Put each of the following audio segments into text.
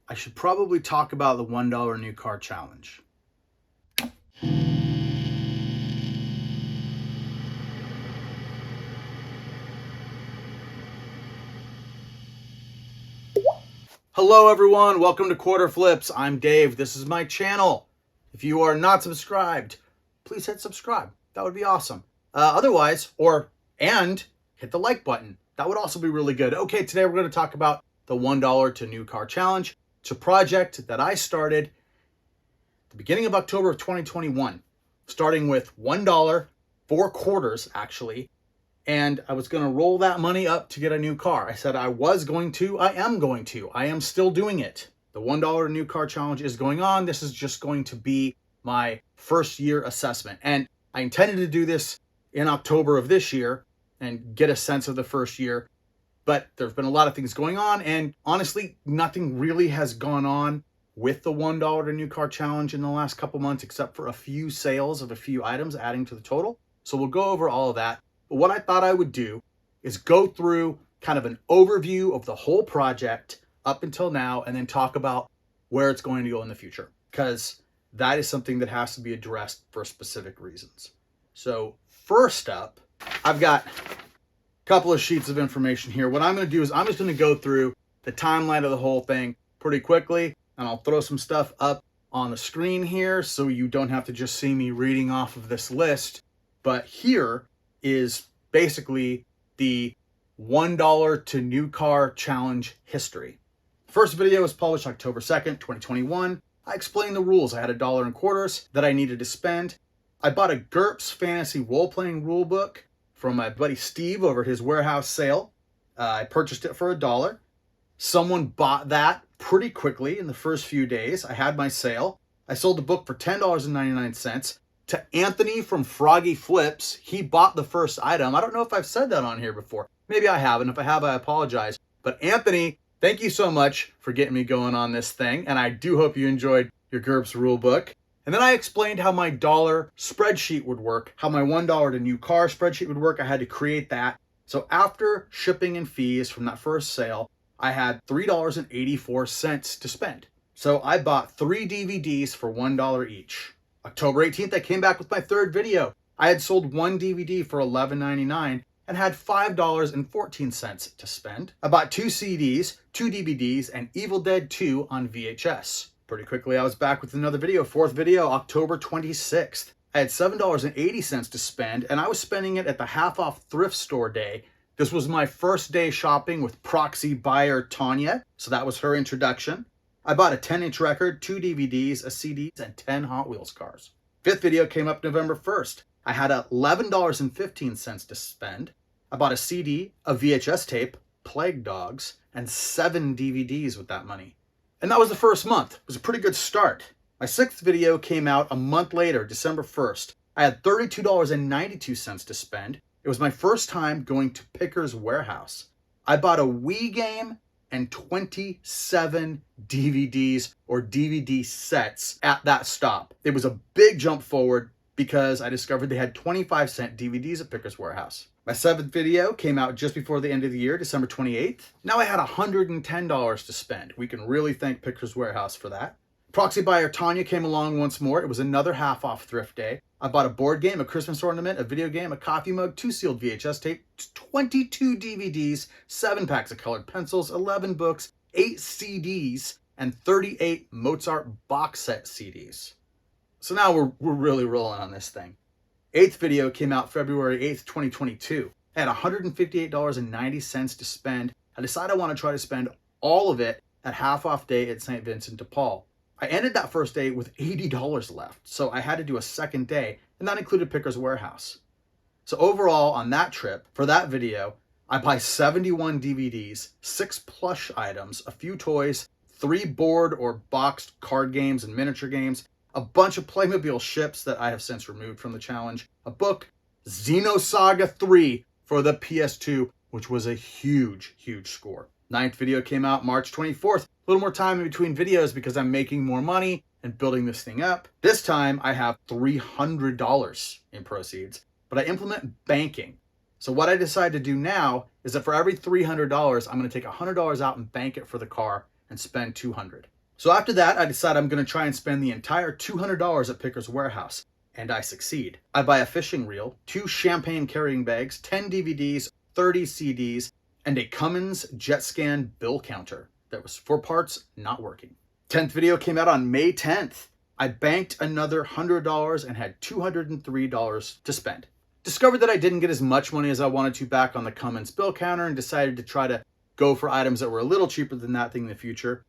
I should probably talk about the $1 new car challenge. Hello everyone, welcome to Quarter Flips. I'm Dave, this is my channel. If you are not subscribed, please hit subscribe. That would be awesome. And hit the like button. That would also be really good. Okay, today we're going to talk about the $1 to new car challenge. It's a project that I started at the beginning of October of 2021, starting with $1, 4 quarters actually, and I was going to roll that money up to get a new car. I said I was going to, I am still doing it. The $1 new car challenge is going on. This is just going to be my first year assessment. And I intended to do this in October of this year and get a sense of the first year. But there's been a lot of things going on, and honestly, nothing really has gone on with the $1 to new car challenge in the last couple months, except for a few sales of a few items adding to the total. So we'll go over all of that. But what I thought I would do is go through kind of an overview of the whole project up until now, and then talk about where it's going to go in the future, because that is something that has to be addressed for specific reasons. So first up, I've got couple of sheets of information here. What I'm going to do is I'm just going to go through the timeline of the whole thing pretty quickly, and I'll throw some stuff up on the screen here so you don't have to just see me reading off of this list. But here is basically the $1 to new car challenge history. First video was published October 2nd, 2021. I explained the rules. I had $1 in quarters that I needed to spend. I bought a GURPS fantasy role-playing rule book from my buddy Steve over at his warehouse sale. I purchased it for $1. Someone bought that pretty quickly in the first few days. I had my sale. I sold the book for $10.99 to Anthony from Froggy Flips. He bought the first item. I don't know if I've said that on here before. Maybe I haven't. If I have, I apologize. But Anthony, thank you so much for getting me going on this thing. And I do hope you enjoyed your GURPS rule book. And then I explained how my dollar spreadsheet would work, how my $1 to new car spreadsheet would work. I had to create that. So after shipping and fees from that first sale, I had $3.84 to spend. So I bought 3 DVDs for $1 each. October 18th, I came back with my third video. I had sold 1 DVD for $11.99 and had $5.14 to spend. I bought 2 CDs, 2 DVDs, and Evil Dead 2 on VHS. Pretty quickly, I was back with another video, fourth video, October 26th. I had $7.80 to spend, and I was spending it at the half-off thrift store day. This was my first day shopping with proxy buyer Tanya, so that was her introduction. I bought a 10-inch record, 2 DVDs, a CD, and 10 Hot Wheels cars. Fifth video came up November 1st. I had $11.15 to spend. I bought a CD, a VHS tape, Plague Dogs, and 7 DVDs with that money. And that was the first month. It was a pretty good start. My sixth video came out a month later, December 1st. I had $32.92 to spend. It was my first time going to Pickers Warehouse. I bought a Wii game and 27 DVDs or DVD sets at that stop. It was a big jump forward because I discovered they had 25-cent DVDs at Pickers Warehouse. My seventh video came out just before the end of the year, December 28th. Now I had $110 to spend. We can really thank Pickers Warehouse for that. Proxy buyer Tanya came along once more. It was another half-off thrift day. I bought a board game, a Christmas ornament, a video game, a coffee mug, 2 sealed VHS tapes, 22 DVDs, 7 packs of colored pencils, 11 books, 8 CDs, and 38 Mozart box set CDs. So now we're really rolling on this thing. Eighth video came out February 8th, 2022. I had $158.90 to spend. I decided I want to try to spend all of it at half-off day at St. Vincent de Paul. I ended that first day with $80 left, so I had to do a second day, and that included Pickers Warehouse. So overall, on that trip, for that video, I buy 71 DVDs, 6 plush items, a few toys, 3 board or boxed card games and miniature games, a bunch of Playmobil ships that I have since removed from the challenge, a book, Xenosaga 3 for the PS2, which was a huge, huge score. Ninth video came out March 24th. A little more time in between videos because I'm making more money and building this thing up. This time I have $300 in proceeds, but I implement banking. So what I decide to do now is that for every $300, I'm going to take $100 out and bank it for the car and spend $200. So after that, I decide I'm going to try and spend the entire $200 at Picker's Warehouse. And I succeed. I buy a fishing reel, 2 champagne carrying bags, 10 DVDs, 30 CDs, and a Cummins JetScan bill counter that was 4 parts not working. 10th video came out on May 10th. I banked another $100 and had $203 to spend. Discovered that I didn't get as much money as I wanted to back on the Cummins bill counter and decided to try to go for items that were a little cheaper than that thing in the future.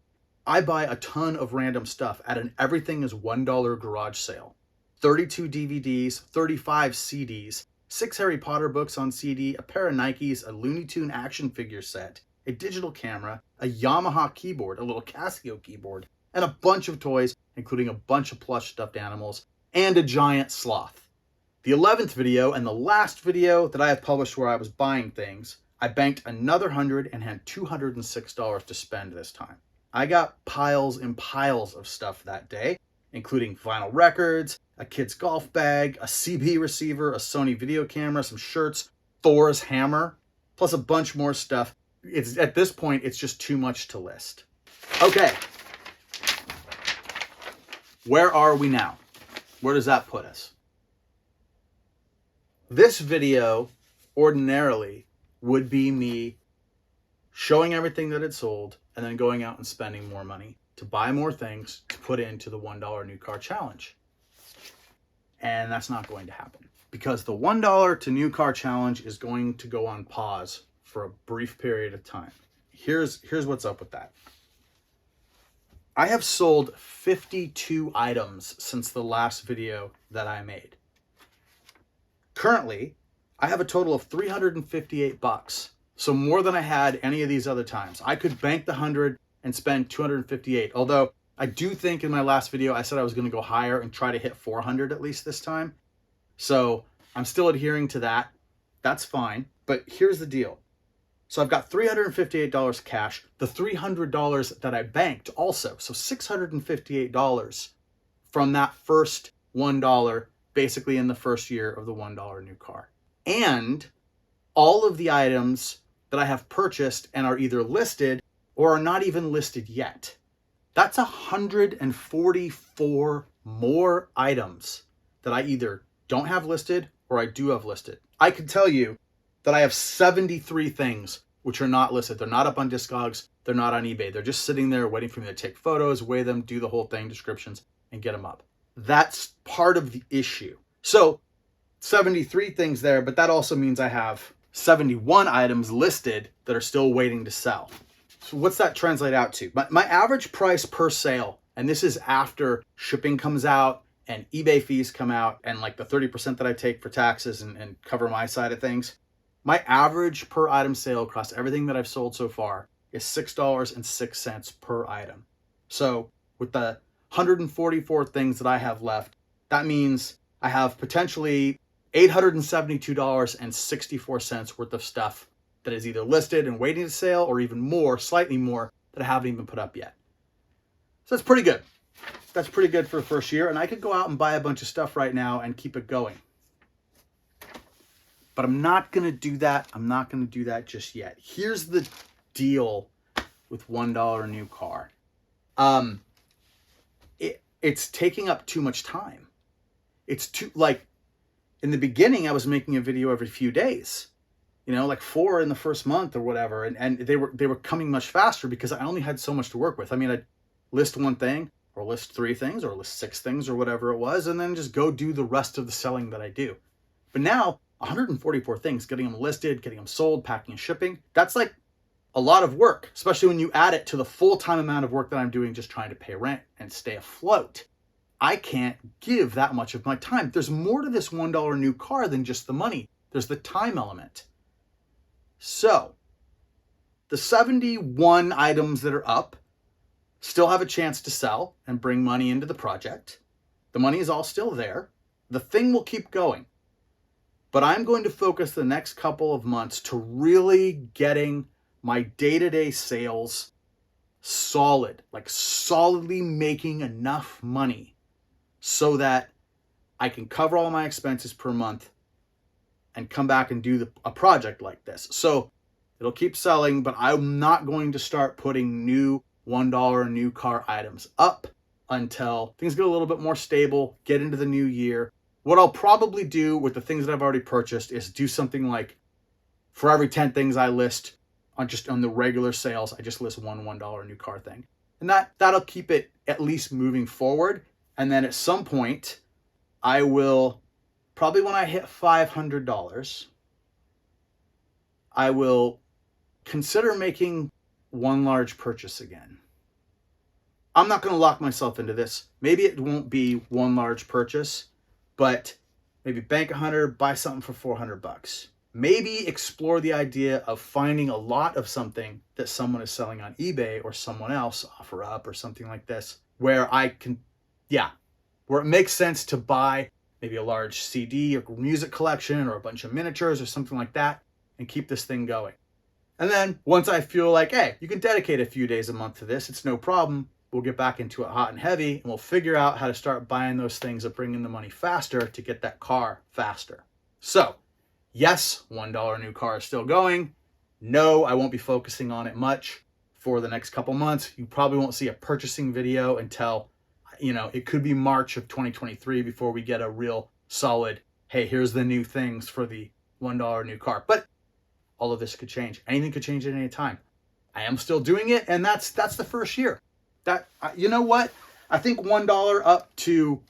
I buy a ton of random stuff at an everything is $1 garage sale. 32 DVDs, 35 CDs, 6 Harry Potter books on CD, a pair of Nikes, a Looney Tune action figure set, a digital camera, a Yamaha keyboard, a little Casio keyboard, and a bunch of toys, including a bunch of plush stuffed animals, and a giant sloth. The 11th video and the last video that I have published where I was buying things, I banked another $100 and had $206 to spend this time. I got piles and piles of stuff that day, including vinyl records, a kid's golf bag, a CB receiver, a Sony video camera, some shirts, Thor's hammer, plus a bunch more stuff. At this point, it's just too much to list. Okay. Where are we now? Where does that put us? This video ordinarily would be me showing everything that it sold and then going out and spending more money to buy more things to put into the $1 new car challenge. And that's not going to happen because the $1 to new car challenge is going to go on pause for a brief period of time. Here's what's up with that. I have sold 52 items since the last video that I made. Currently, I have a total of $358, so more than I had any of these other times. I could bank the 100 and spend 258. Although I do think in my last video, I said I was going to go higher and try to hit 400 at least this time. So I'm still adhering to that. That's fine. But here's the deal. So I've got $358 cash, the $300 that I banked also. So $658 from that first $1, basically in the first year of the $1 new car. And all of the items that I have purchased and are either listed or are not even listed yet. That's 144 more items that I either don't have listed or I do have listed. I can tell you that I have 73 things which are not listed. They're not up on Discogs. They're not on eBay. They're just sitting there waiting for me to take photos, weigh them, do the whole thing, descriptions, and get them up. That's part of the issue. So 73 things there, but that also means I have 71 items listed that are still waiting to sell. So what's that translate out to? My average price per sale, and this is after shipping comes out and eBay fees come out and like the 30% that I take for taxes and cover my side of things, my average per item sale across everything that I've sold so far is $6.06 per item. So with the 144 things that I have left, that means I have potentially $872.64 worth of stuff that is either listed and waiting to sell or even more, slightly more, that I haven't even put up yet. So that's pretty good. That's pretty good for the first year. And I could go out and buy a bunch of stuff right now and keep it going. But I'm not going to do that. I'm not going to do that just yet. Here's the deal with $1 new car. It's taking up too much time. It's too, like, in the beginning, I was making a video every few days. You know, like 4 in the first month or whatever. And they were coming much faster because I only had so much to work with. I mean, I'd list one thing or list 3 things or list 6 things or whatever it was, and then just go do the rest of the selling that I do. But now 144 things, getting them listed, getting them sold, packing and shipping, that's like a lot of work, especially when you add it to the full-time amount of work that I'm doing just trying to pay rent and stay afloat. I can't give that much of my time. There's more to this $1 new car than just the money. There's the time element. So the 71 items that are up still have a chance to sell and bring money into the project. The money is all still there. The thing will keep going. But I'm going to focus the next couple of months to really getting my day-to-day sales solid, like solidly making enough money so that I can cover all my expenses per month and come back and do a project like this. So it'll keep selling, but I'm not going to start putting new $1 new car items up until things get a little bit more stable, get into the new year. What I'll probably do with the things that I've already purchased is do something like, for every 10 things I list on the regular sales, I just list one $1 new car thing. And that'll keep it at least moving forward. And then at some point, I will, probably when I hit $500, I will consider making one large purchase again. I'm not going to lock myself into this. Maybe it won't be one large purchase, but maybe bank 100, buy something for 400 bucks. Maybe explore the idea of finding a lot of something that someone is selling on eBay or someone else, OfferUp or something like this, where I can, where it makes sense to buy maybe a large CD or music collection or a bunch of miniatures or something like that and keep this thing going. And then once I feel like, hey, you can dedicate a few days a month to this, it's no problem, we'll get back into it hot and heavy and we'll figure out how to start buying those things that bring in the money faster to get that car faster. So, yes, $1 new car is still going. No, I won't be focusing on it much for the next couple months. You probably won't see a purchasing video until, it could be March of 2023 before we get a real solid, hey, here's the new things for the $1 new car. But all of this could change. Anything could change at any time. I am still doing it, and that's the first year. You know what? I think $1 up to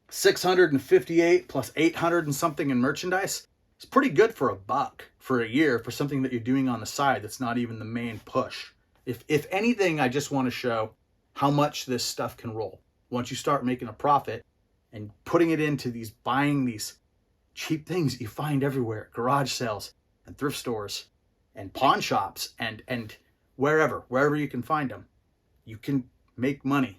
658 plus 800 and something in merchandise. It's pretty good for $1 for a year for something that you're doing on the side that's not even the main push. If anything, I just want to show how much this stuff can roll. Once you start making a profit and putting it into buying these cheap things you find everywhere, garage sales and thrift stores and pawn shops and wherever you can find them, you can make money.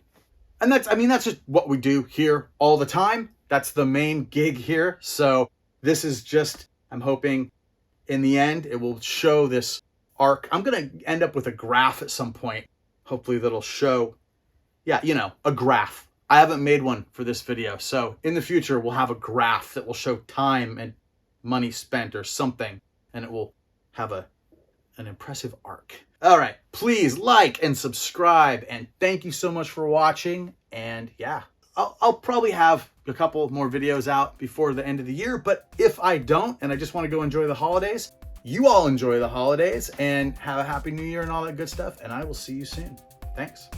And that's just what we do here all the time. That's the main gig here. So this is just, I'm hoping in the end, it will show this arc. I'm going to end up with a graph at some point. Hopefully that'll show, a graph. I haven't made one for this video. So in the future, we'll have a graph that will show time and money spent or something. And it will have an impressive arc. All right, please like and subscribe. And thank you so much for watching. And I'll probably have a couple more videos out before the end of the year, but if I don't, and I just want to go enjoy the holidays, you all enjoy the holidays and have a happy new year and all that good stuff, and I will see you soon. Thanks.